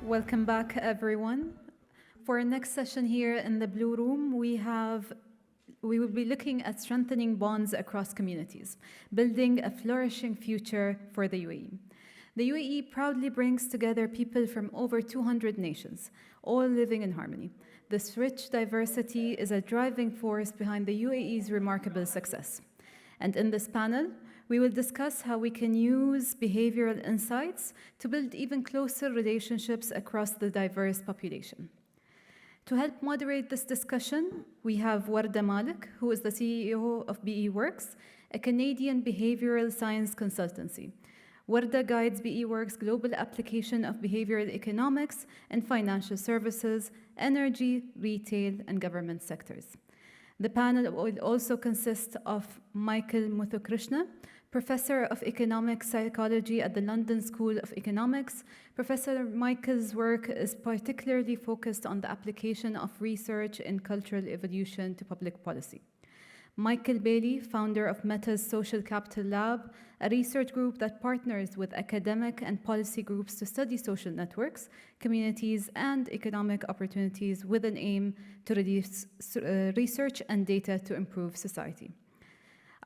Welcome back, everyone. For our next session here in the Blue Room, we will be looking at strengthening bonds across communities, building a flourishing future for the UAE. The UAE proudly brings together people from over 200 nations, all living in harmony. This rich diversity is a driving force behind the UAE's remarkable success. And in this panel, we will discuss how we can use behavioral insights to build even closer relationships across the diverse population. To help moderate this discussion, we have Wardah Malik, who is the CEO of BEworks, a Canadian behavioral science consultancy. Wardah guides BEworks' global application of behavioral economics and financial services, energy, retail, and government sectors. The panel will also consist of Michael Muthukrishna, Professor of Economic Psychology at the London School of Economics. Professor Michael's work is particularly focused on the application of research in cultural evolution to public policy. Michael Bailey, founder of Meta's Social Capital Lab, a research group that partners with academic and policy groups to study social networks, communities, and economic opportunities with an aim to reduce research and data to improve society.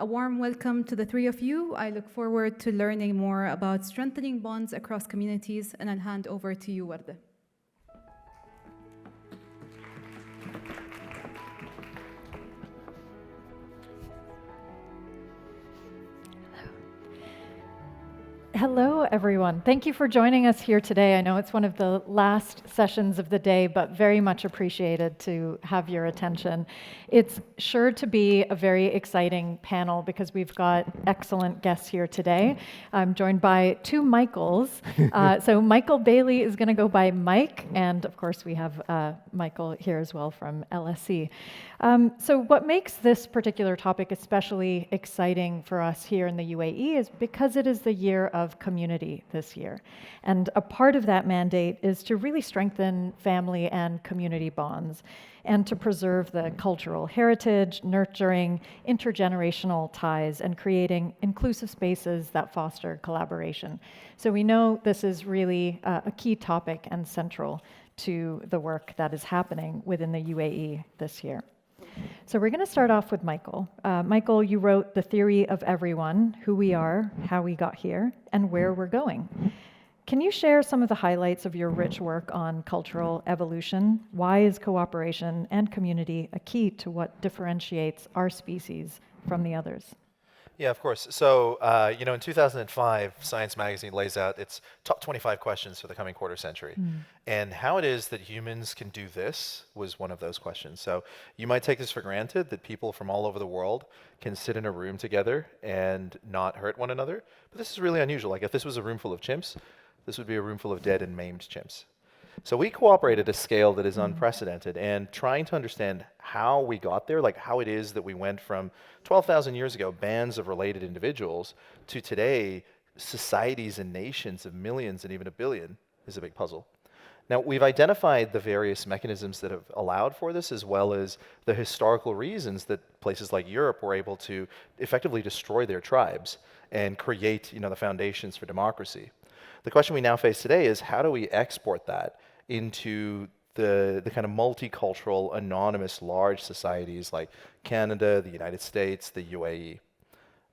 A warm welcome to the three of you. I look forward to learning more about strengthening bonds across communities, and I'll hand over to you, Wardah. Hello, everyone. Thank you for joining us here today. I know it's one of the last sessions of the day, but very much appreciated to have your attention. It's sure to be a very exciting panel because we've got excellent guests here today. I'm joined by two Michaels. So Michael Bailey is going to go by Mike, and of course we have Michael here as well from LSE. So what makes this particular topic especially exciting for us here in the UAE is because it is the year of community this year. And a part of that mandate is to really strengthen family and community bonds and to preserve the cultural heritage, nurturing intergenerational ties, and creating inclusive spaces that foster collaboration. So we know this is really a key topic and central to the work that is happening within the UAE this year. So we're going to start off with Michael. Michael, you wrote The Theory of Everyone, Who We Are, How We Got Here, and Where We're Going. Can you share some of the highlights of your rich work on cultural evolution? Why is cooperation and community a key to what differentiates our species from the others? Yeah, of course. So, in 2005, Science Magazine lays out its top 25 questions for the coming quarter century. And how it is that humans can do this was one of those questions. So you might take this for granted that people from all over the world can sit in a room together and not hurt one another. But this is really unusual. Like if this was a room full of chimps, this would be a room full of dead and maimed chimps. So we cooperate at a scale that is unprecedented, and trying to understand how we got there, like how it is that we went from 12,000 years ago, bands of related individuals, to today, societies and nations of millions and even a billion, is a big puzzle. Now, we've identified the various mechanisms that have allowed for this, as well as the historical reasons that places like Europe were able to effectively destroy their tribes and create, the foundations for democracy. The question we now face today is how do we export that into the kind of multicultural, anonymous, large societies like Canada, the United States, the UAE.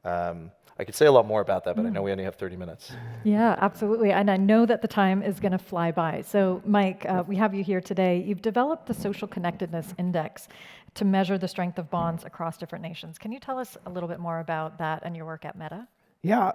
I could say a lot more about that, but I know we only have 30 minutes. Yeah, absolutely. And I know that the time is going to fly by. So, Mike, we have you here today. You've developed the Social Connectedness Index to measure the strength of bonds across different nations. Can you tell us a little bit more about that and your work at Meta? Yeah,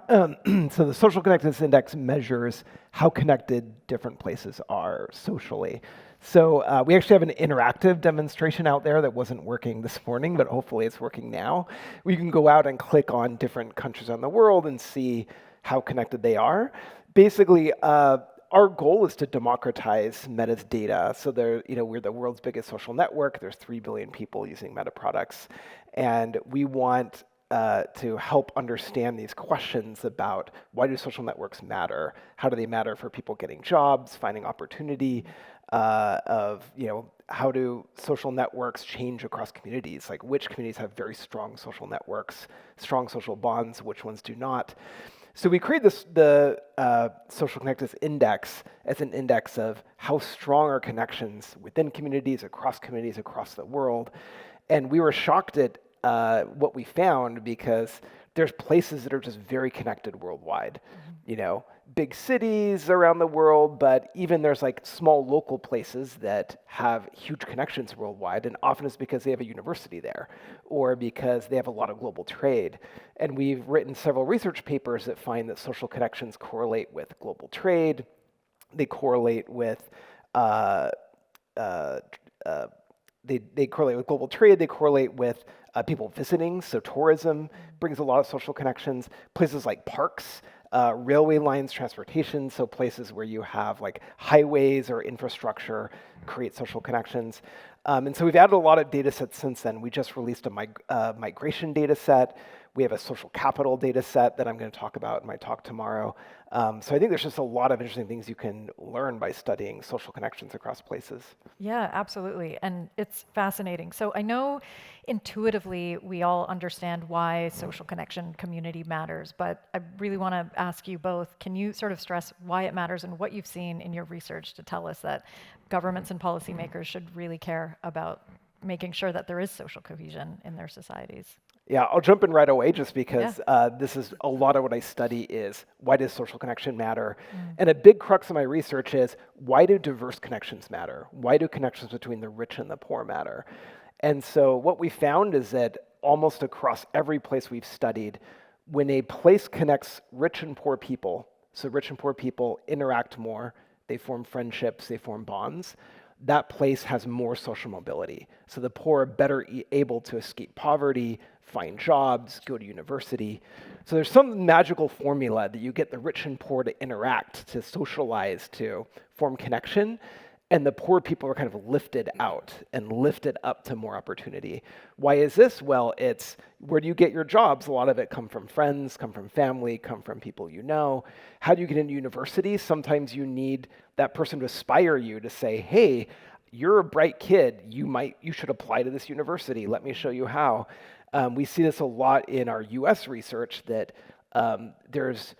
so the Social Connectedness Index measures how connected different places are socially. So we actually have an interactive demonstration out there that wasn't working this morning, but hopefully it's working now. We can go out and click on different countries on the world and see how connected they are. Basically, our goal is to democratize Meta's data. So we're the world's biggest social network. There's 3 billion people using Meta products. And we want to help understand these questions about why do social networks matter? How do they matter for people getting jobs, finding opportunity, how do social networks change across communities? Like which communities have very strong social networks, strong social bonds, which ones do not? So we created the social connectedness index as an index of how strong are connections within communities, across the world. And we were shocked at what we found because there's places that are just very connected worldwide. You know, big cities around the world, but even there's like small local places that have huge connections worldwide, and often it's because they have a university there or because they have a lot of global trade. And we've written several research papers that find that social connections correlate with global trade, they correlate with they correlate with global trade, they correlate with people visiting, so tourism brings a lot of social connections. Places like parks, railway lines, transportation, so places where you have like highways or infrastructure create social connections. And so we've added a lot of data sets since then. We just released a migration data set. We have a social capital data set that I'm going to talk about in my talk tomorrow. So I think there's just a lot of interesting things you can learn by studying social connections across places. Yeah, absolutely. And it's fascinating. So I know intuitively we all understand why social connection community matters, but I really want to ask you both, can you sort of stress why it matters and what you've seen in your research to tell us that governments and policymakers should really care about making sure that there is social cohesion in their societies? Yeah, I'll jump in right away just because this is a lot of what I study is why does social connection matter? And a big crux of my research is why do diverse connections matter? Why do connections between the rich and the poor matter? And so what we found is that almost across every place we've studied, when a place connects rich and poor people, so rich and poor people interact more, they form friendships, they form bonds, that place has more social mobility. So the poor are better able to escape poverty, find jobs, go to university. So there's some magical formula that you get the rich and poor to interact, to socialize, to form connection, and the poor people are kind of lifted out and lifted up to more opportunity. Why is this? Well, it's where do you get your jobs? A lot of it come from friends, come from family, come from people you know. How do you get into university? Sometimes you need that person to aspire you to say, hey, you're a bright kid. You should apply to this university. Let me show you how. We see this a lot in our US research that there's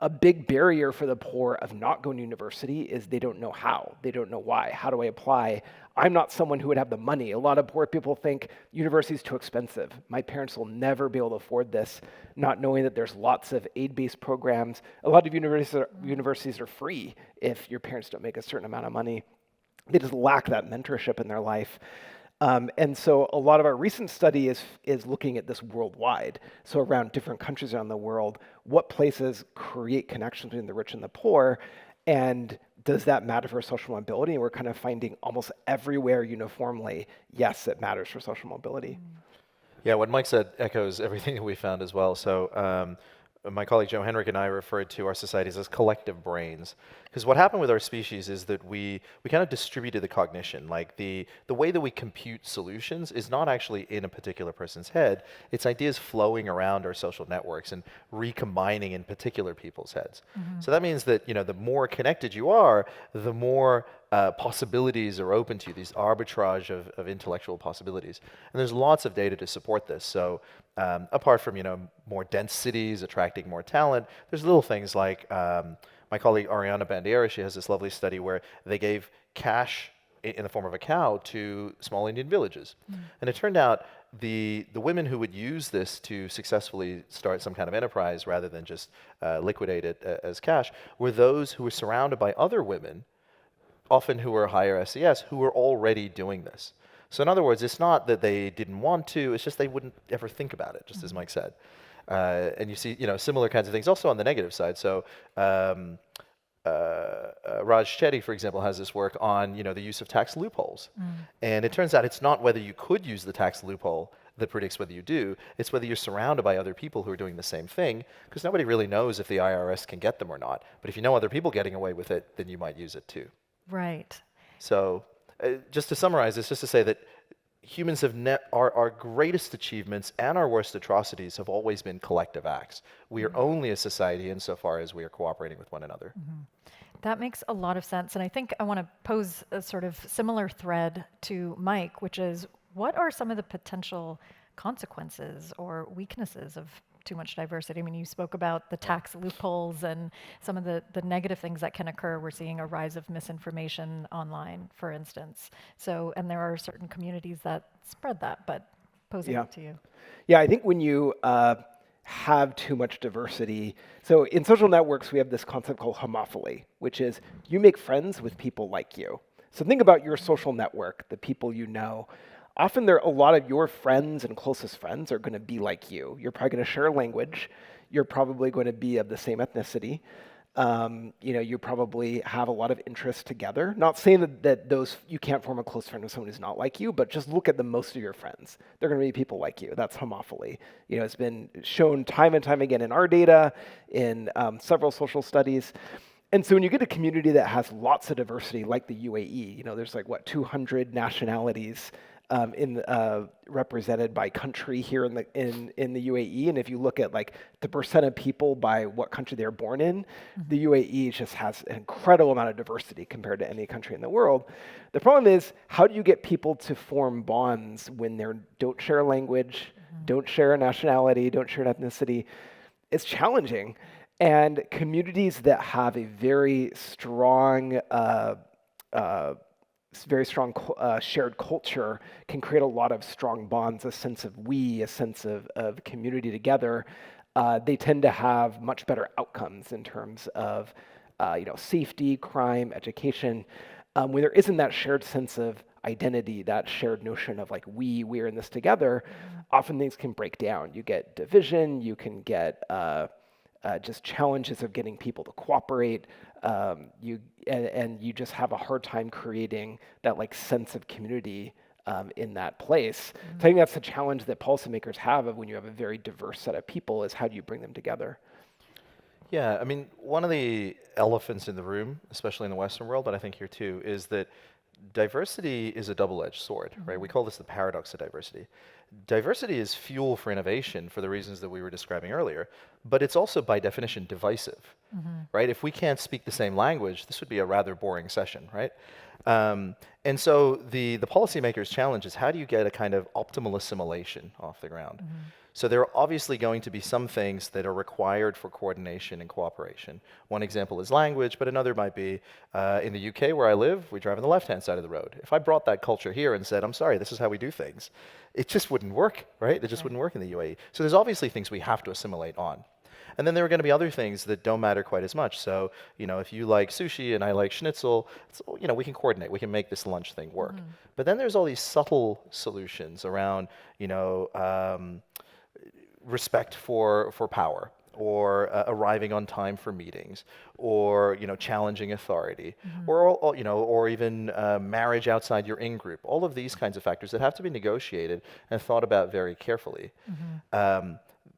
a big barrier for the poor of not going to university is they don't know how. They don't know why. How do I apply? I'm not someone who would have the money. A lot of poor people think university is too expensive. My parents will never be able to afford this, not knowing that there's lots of aid-based programs. A lot of universities are free if your parents don't make a certain amount of money. They just lack that mentorship in their life. And so a lot of our recent study is looking at this worldwide. So around different countries around the world, what places create connections between the rich and the poor, and does that matter for social mobility? And we're kind of finding almost everywhere uniformly, yes, it matters for social mobility. Yeah, what Mike said echoes everything that we found as well. So my colleague Joe Henrik and I referred to our societies as collective brains. Because what happened with our species is that we kind of distributed the cognition. Like the way that we compute solutions is not actually in a particular person's head. It's ideas flowing around our social networks and recombining in particular people's heads. So that means that the more connected you are, the more possibilities are open to you, these arbitrage of intellectual possibilities. And there's lots of data to support this. So apart from more dense cities attracting more talent, there's little things like my colleague Ariana Bandiera, she has this lovely study where they gave cash in the form of a cow to small Indian villages. And it turned out the women who would use this to successfully start some kind of enterprise rather than just liquidate it as cash were those who were surrounded by other women, often who were higher SES, who were already doing this. So in other words, it's not that they didn't want to, it's just they wouldn't ever think about it, just as Mike said. And you see, similar kinds of things also on the negative side. So Raj Chetty, for example, has this work on, the use of tax loopholes. And it turns out it's not whether you could use the tax loophole that predicts whether you do, it's whether you're surrounded by other people who are doing the same thing, because nobody really knows if the IRS can get them or not. But if you know other people getting away with it, then you might use it too. Right. So just to summarize this, just to say that humans have our greatest achievements and our worst atrocities have always been collective acts. We are only a society insofar as we are cooperating with one another. That makes a lot of sense. And I think I want to pose a sort of similar thread to Mike, which is what are some of the potential consequences or weaknesses of too much diversity? I mean, you spoke about the tax loopholes and some of the negative things that can occur. We're seeing a rise of misinformation online, for instance. So, and there are certain communities that spread that, but posing it to you. Yeah, I think when you have too much diversity, so in social networks, we have this concept called homophily, which is you make friends with people like you. So think about your social network, the people you know. Often a lot of your friends and closest friends are going to be like you. You're probably going to share a language. You're probably going to be of the same ethnicity. You probably have a lot of interests together. Not saying that those you can't form a close friend with someone who's not like you, but just look at most of your friends. They're going to be people like you. That's homophily. It's been shown time and time again in our data, in several social studies. And so when you get a community that has lots of diversity, like the UAE, there's 200 nationalities represented by country here in the UAE, and if you look at the percent of people by what country they're born in, the UAE just has an incredible amount of diversity compared to any country in the world. The problem is, how do you get people to form bonds when they don't share a language, don't share a nationality, don't share an ethnicity? It's challenging, and communities that have a very strong shared culture can create a lot of strong bonds, a sense of a sense of community together. They tend to have much better outcomes in terms of safety, crime, education. When there isn't that shared sense of identity, that shared notion of we're in this together, often things can break down. You get division, you can get just challenges of getting people to cooperate. You just have a hard time creating that sense of community in that place. So I think that's the challenge that policymakers have of when you have a very diverse set of people, is how do you bring them together? Yeah, I mean, one of the elephants in the room, especially in the Western world, but I think here too, is that diversity is a double-edged sword, right? We call this the paradox of diversity. Diversity is fuel for innovation for the reasons that we were describing earlier, but it's also by definition divisive, right? If we can't speak the same language, this would be a rather boring session, right? And so the policymaker's challenge is, how do you get a kind of optimal assimilation off the ground? So there are obviously going to be some things that are required for coordination and cooperation. One example is language, but another might be, in the UK where I live, we drive on the left-hand side of the road. If I brought that culture here and said, I'm sorry, this is how we do things, it just wouldn't work, right? It just wouldn't work in the UAE. So there's obviously things we have to assimilate on. And then there are going to be other things that don't matter quite as much. So, if you like sushi and I like schnitzel, we can coordinate. We can make this lunch thing work. But then there's all these subtle solutions around, respect for power, or arriving on time for meetings, or challenging authority, or even marriage outside your in-group. All of these kinds of factors that have to be negotiated and thought about very carefully.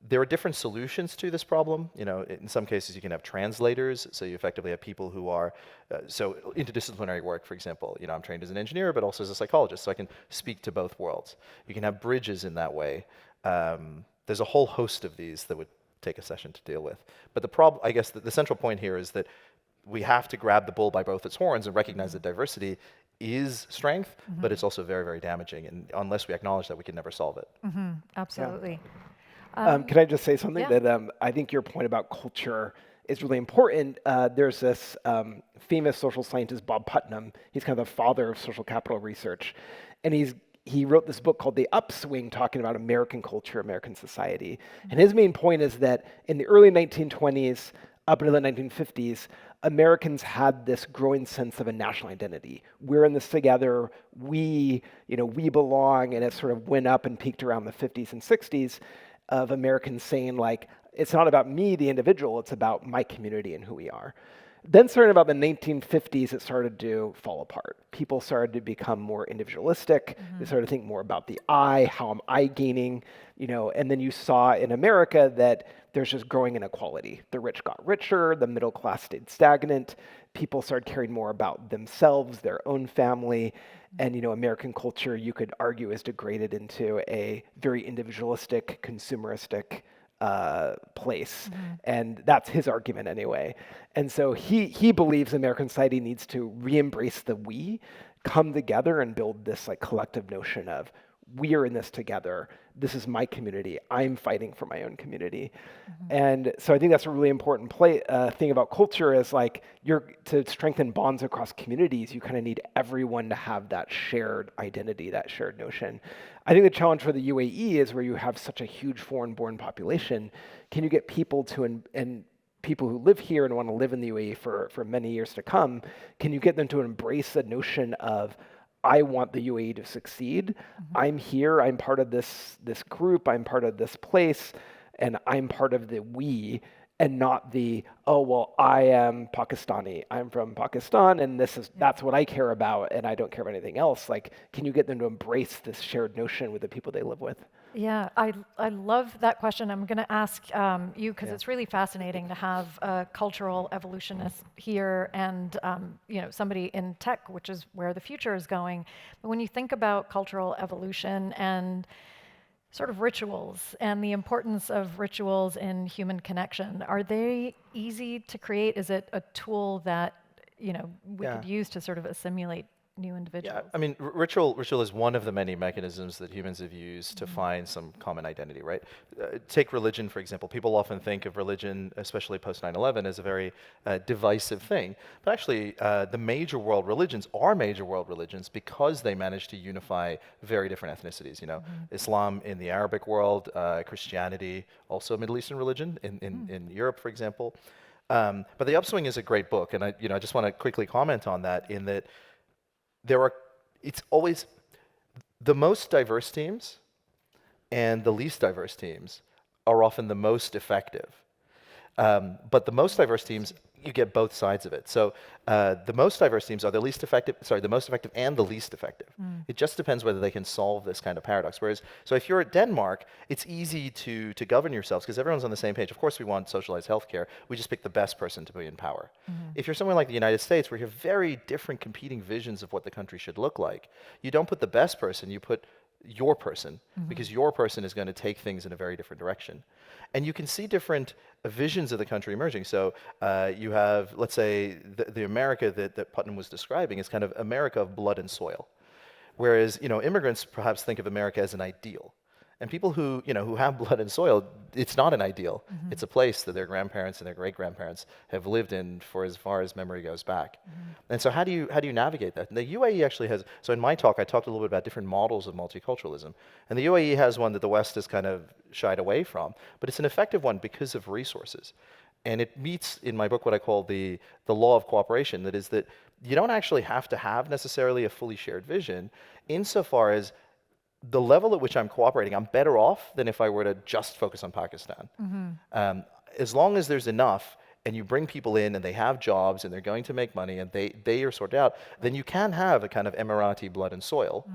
There are different solutions to this problem. In some cases you can have translators, so you effectively have people who are, so interdisciplinary work, for example. I'm trained as an engineer, but also as a psychologist, so I can speak to both worlds. You can have bridges in that way. There's a whole host of these that would take a session to deal with. But the problem, I guess, the central point here is that we have to grab the bull by both its horns and recognize that diversity is strength, but it's also very, very damaging. And unless we acknowledge that, we can never solve it. Absolutely. Can I just say something that I think your point about culture is really important. There's this famous social scientist, Bob Putnam. He's kind of the father of social capital research. And he wrote this book called The Upswing, talking about American culture, American society. And his main point is that in the early 1920s, up until the 1950s, Americans had this growing sense of a national identity. We're in this together, we belong, and it sort of went up and peaked around the 50s and 60s of Americans saying, it's not about me, the individual, it's about my community and who we are. Then starting about the 1950s, it started to fall apart. People started to become more individualistic. They started to think more about the I, how am I gaining, and then you saw in America that there's just growing inequality. The rich got richer, the middle class stayed stagnant. People started caring more about themselves, their own family, and American culture, you could argue, is degraded into a very individualistic, consumeristic place. And that's his argument anyway. And so he believes American society needs to re-embrace the we, come together and build this collective notion of we are in this together. This is my community. I'm fighting for my own community. And so I think that's a really important thing about culture is like to strengthen bonds across communities, you kind of need everyone to have that shared identity, that shared notion. I think the challenge for the UAE is where you have such a huge foreign-born population. Can you get people and people who live here and want to live in the UAE for many years to come, can you get them to embrace the notion of, I want the UAE to succeed. I'm here. I'm part of this group. I'm part of this place, and I'm part of the we, and not the, oh well, I am Pakistani. I'm from Pakistan, and that's what I care about, and I don't care about anything else. Like, can you get them to embrace this shared notion with the people they live with? Yeah, I love that question. I'm going to ask you because it's really fascinating to have a cultural evolutionist here and somebody in tech, which is where the future is going. But when you think about cultural evolution and sort of rituals and the importance of rituals in human connection, are they easy to create? Is it a tool that we could use to sort of assimilate new individuals? Yeah, I mean, ritual is one of the many mechanisms that humans have used to find some common identity, right? Take religion, for example. People often think of religion, especially post 9/11, as a very divisive thing. But actually, the major world religions are major world religions because they managed to unify very different ethnicities. Islam in the Arabic world, Christianity, also a Middle Eastern religion in Europe, for example. But The Upswing is a great book, and I just want to quickly comment on that in that it's always the most diverse teams and the least diverse teams are often the most effective. But the most diverse teams, you get both sides of it. So the most diverse teams are the most effective and the least effective. It just depends whether they can solve this kind of paradox. So if you're at Denmark, it's easy to govern yourselves because everyone's on the same page. Of course, we want socialized healthcare. We just pick the best person to be in power. If you're somewhere like the United States, where you have very different competing visions of what the country should look like, you don't put the best person, you put your person, because your person is going to take things in a very different direction. And you can see different visions of the country emerging. So you have, let's say, the America that Putnam was describing is kind of America of blood and soil. Whereas, immigrants perhaps think of America as an ideal. And people who have blood and soil, it's not an ideal. It's a place that their grandparents and their great-grandparents have lived in for as far as memory goes back. And so how do you navigate that? And the UAE actually has, so in my talk, I talked a little bit about different models of multiculturalism. And the UAE has one that the West has kind of shied away from, but it's an effective one because of resources. And it meets, in my book, what I call the law of cooperation. That is that you don't actually have to have necessarily a fully shared vision insofar as the level at which I'm cooperating, I'm better off than if I were to just focus on Pakistan. As long as there's enough and you bring people in and they have jobs and they're going to make money and they are sorted out, then you can have a kind of Emirati blood and soil.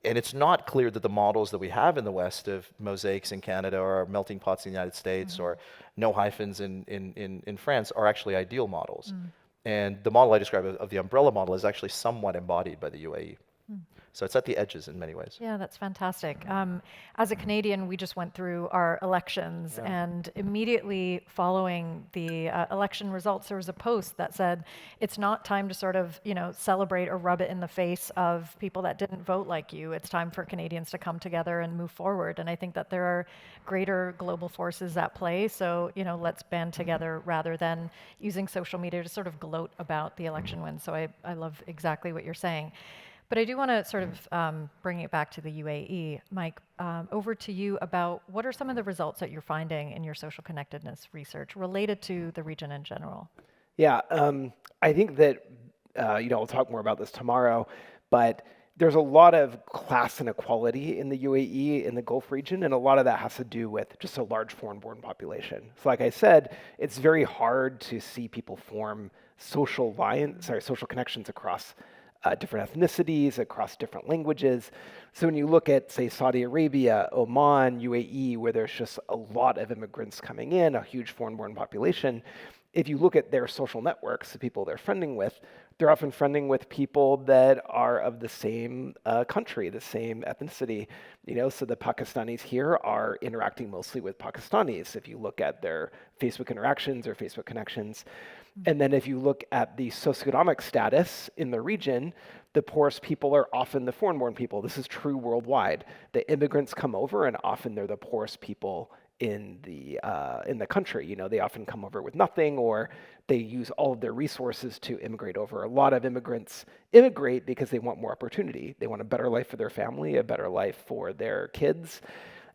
And it's not clear that the models that we have in the West of mosaics in Canada or melting pots in the United States or no hyphens in France are actually ideal models. And the model I describe of the umbrella model is actually somewhat embodied by the UAE. So it's at the edges in many ways. Yeah, that's fantastic. As a Canadian, we just went through our elections, and immediately following the election results, there was a post that said, it's not time to sort of, celebrate or rub it in the face of people that didn't vote like you. It's time for Canadians to come together and move forward. And I think that there are greater global forces at play. So, let's band together rather than using social media to sort of gloat about the election win. So I love exactly what you're saying. But I do want to sort of bring it back to the UAE. Mike, over to you about what are some of the results that you're finding in your social connectedness research related to the region in general? Yeah, I think that, we'll talk more about this tomorrow, but there's a lot of class inequality in the UAE, in the Gulf region, and a lot of that has to do with just a large foreign-born population. So like I said, it's very hard to see people form social connections across different ethnicities, across different languages. So when you look at, say, Saudi Arabia, Oman, UAE, where there's just a lot of immigrants coming in, a huge foreign-born population, if you look at their social networks, the people they're friending with, they're often friending with people that are of the same country, the same ethnicity. So the Pakistanis here are interacting mostly with Pakistanis if you look at their Facebook interactions or Facebook connections. And then if you look at the socioeconomic status in the region, the poorest people are often the foreign-born people. This is true worldwide. The immigrants come over, and often they're the poorest people in the country. You know, they often come over with nothing, or they use all of their resources to immigrate over. A lot of immigrants immigrate because they want more opportunity. They want a better life for their family, a better life for their kids.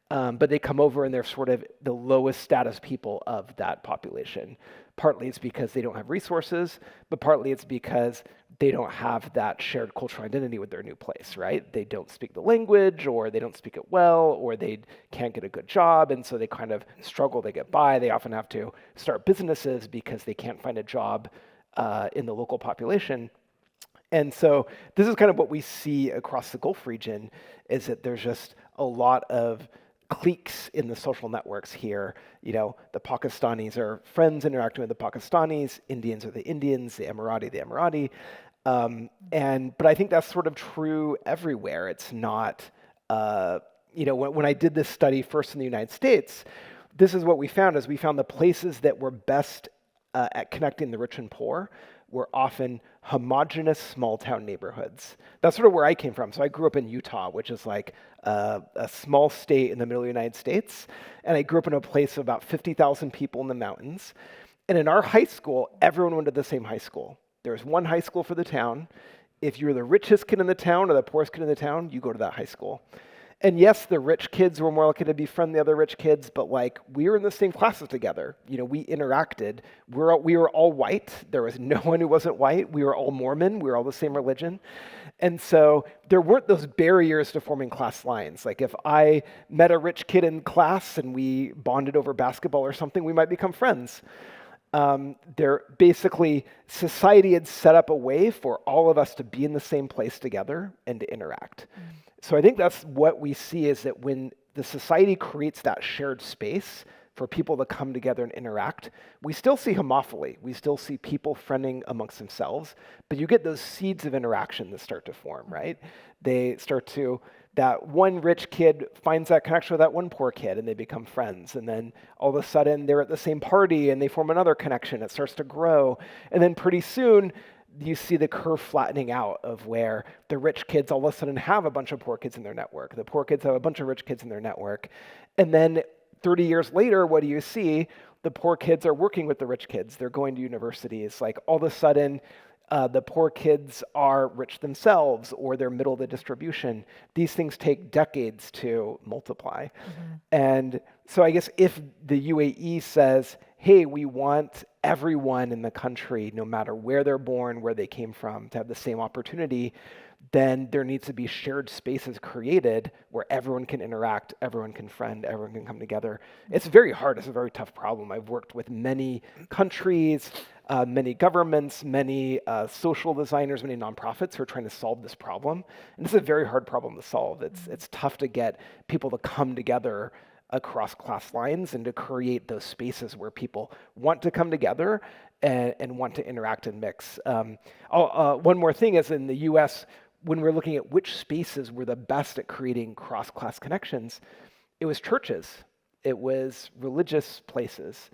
But they come over and they're sort of the lowest status people of that population. Partly it's because they don't have resources, but partly it's because they don't have that shared cultural identity with their new place, right? They don't speak the language, or they don't speak it well, or they can't get a good job, and so they kind of struggle to get by. They often have to start businesses because they can't find a job in the local population. And so this is kind of what we see across the Gulf region, is that there's just a lot of cliques in the social networks here. You know, the Pakistanis are friends interacting with the Pakistanis, Indians are the Indians, the Emirati. But I think that's sort of true everywhere. It's not, you know, when I did this study first in the United States, this is what we found, is we found the places that were best at connecting the rich and poor were often homogenous small town neighborhoods. That's sort of where I came from. So I grew up in Utah, which is like a small state in the middle of the United States. And I grew up in a place of about 50,000 people in the mountains. And in our high school, everyone went to the same high school. There was one high school for the town. If you were the richest kid in the town or the poorest kid in the town, you go to that high school. And yes, the rich kids were more likely to befriend the other rich kids, but like we were in the same classes together. You know, we interacted. We were all white. There was no one who wasn't white. We were all Mormon. We were all the same religion. And so there weren't those barriers to forming class lines. Like if I met a rich kid in class and we bonded over basketball or something, we might become friends. Basically, society had set up a way for all of us to be in the same place together and to interact. So I think that's what we see, is that when the society creates that shared space for people to come together and interact, we still see homophily. We still see people friending amongst themselves, but you get those seeds of interaction that start to form, right? They start to, that one rich kid finds that connection with that one poor kid and they become friends. And then all of a sudden they're at the same party and they form another connection. It starts to grow. And then pretty soon, you see the curve flattening out of where the rich kids all of a sudden have a bunch of poor kids in their network. The poor kids have a bunch of rich kids in their network. And then 30 years later, what do you see? The poor kids are working with the rich kids. They're going to universities. Like all of a sudden, the poor kids are rich themselves, or they're middle of the distribution. These things take decades to multiply. And so I guess if the UAE says, hey, we want everyone in the country, no matter where they're born, where they came from, to have the same opportunity, then there needs to be shared spaces created where everyone can interact, everyone can friend, everyone can come together. It's very hard. It's a very tough problem. I've worked with many countries, many governments, many social designers, many nonprofits who are trying to solve this problem. And this is a very hard problem to solve. It's tough to get people to come together across class lines and to create those spaces where people want to come together and want to interact and mix. One more thing is, in the US, when we're looking at which spaces were the best at creating cross-class connections, it was churches. It was religious places.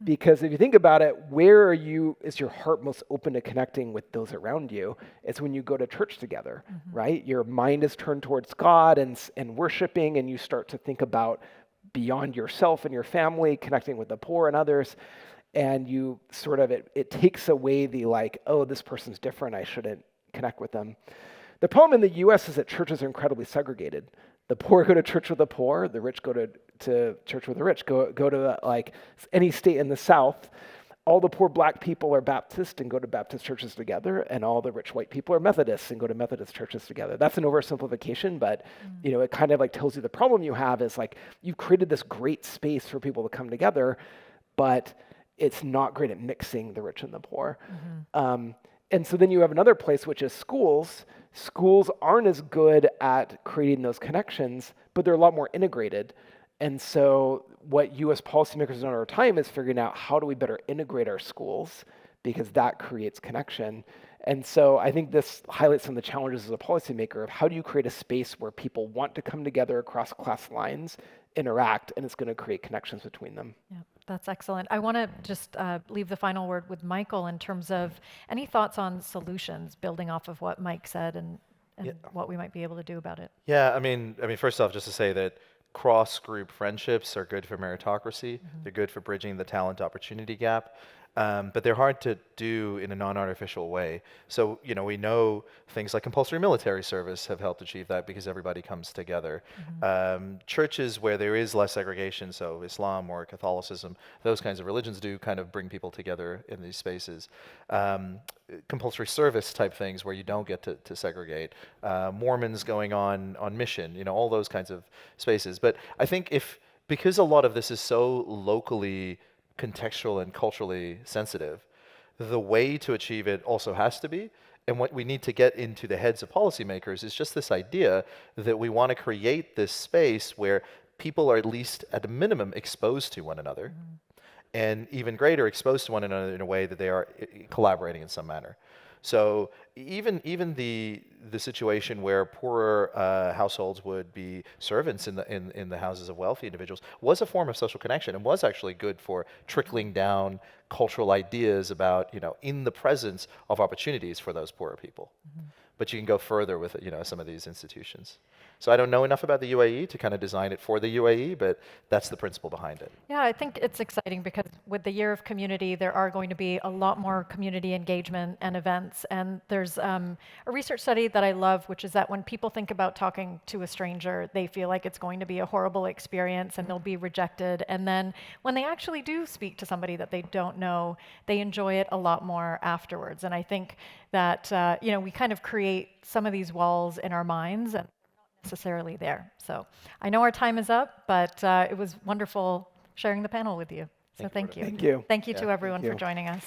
Because if you think about it, where is your heart most open to connecting with those around you? It's when you go to church together, right? Your mind is turned towards God and worshiping, and you start to think about beyond yourself and your family, connecting with the poor and others. And you sort of, it takes away the like, oh, this person's different, I shouldn't connect with them. The problem in the US is that churches are incredibly segregated. The poor go to church with the poor, the rich go to church with the rich. Go to like any state in the South, all the poor black people are Baptist and go to Baptist churches together, and all the rich white people are Methodists and go to Methodist churches together. That's an oversimplification, but you know, it kind of like tells you the problem you have is like you've created this great space for people to come together, but it's not great at mixing the rich and the poor. And so then you have another place, which is schools. Schools aren't as good at creating those connections, but they're a lot more integrated. And so what US policymakers have done over time is figuring out how do we better integrate our schools, because that creates connection. And so I think this highlights some of the challenges as a policymaker of how do you create a space where people want to come together across class lines, interact, and it's going to create connections between them. Yeah. That's excellent. I want to just leave the final word with Michael in terms of any thoughts on solutions, building off of what Mike said and Yeah. what we might be able to do about it. Yeah, I mean, first off, just to say that cross-group friendships are good for meritocracy. They're good for bridging the talent opportunity gap. But they're hard to do in a non-artificial way. So, we know things like compulsory military service have helped achieve that because everybody comes together. Churches where there is less segregation, so Islam or Catholicism, those kinds of religions do kind of bring people together in these spaces. Compulsory service type things where you don't get to segregate. Mormons going on mission, all those kinds of spaces. But I think because a lot of this is so locally contextual and culturally sensitive, the way to achieve it also has to be, and what we need to get into the heads of policymakers is just this idea that we want to create this space where people are at least at a minimum exposed to one another, and even greater exposed to one another in a way that they are collaborating in some manner. So even the situation where poorer households would be servants in the houses of wealthy individuals was a form of social connection and was actually good for trickling down cultural ideas about, in the presence of opportunities for those poorer people. But you can go further with, some of these institutions. So I don't know enough about the UAE to kind of design it for the UAE, but that's the principle behind it. Yeah, I think it's exciting because with the Year of Community, there are going to be a lot more community engagement and events. And there's a research study that I love, which is that when people think about talking to a stranger, they feel like it's going to be a horrible experience and they'll be rejected. And then when they actually do speak to somebody that they don't know, they enjoy it a lot more afterwards. And I think that, we kind of create some of these walls in our minds and necessarily there. So I know our time is up, but it was wonderful sharing the panel with you. So thank you. Thank you. Thank you to Yeah, everyone thank for you. joining us.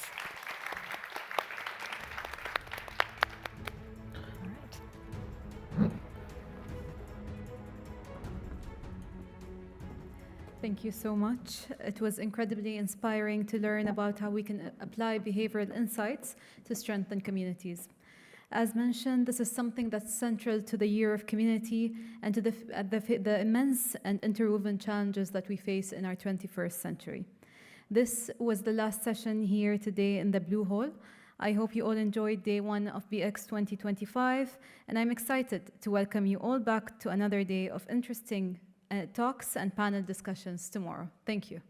All right. Thank you so much. It was incredibly inspiring to learn about how we can apply behavioral insights to strengthen communities. As mentioned, this is something that's central to the Year of Community and to the immense and interwoven challenges that we face in our 21st century. This was the last session here today in the Blue Hall. I hope you all enjoyed day one of BEworks 2025, and I'm excited to welcome you all back to another day of interesting talks and panel discussions tomorrow. Thank you.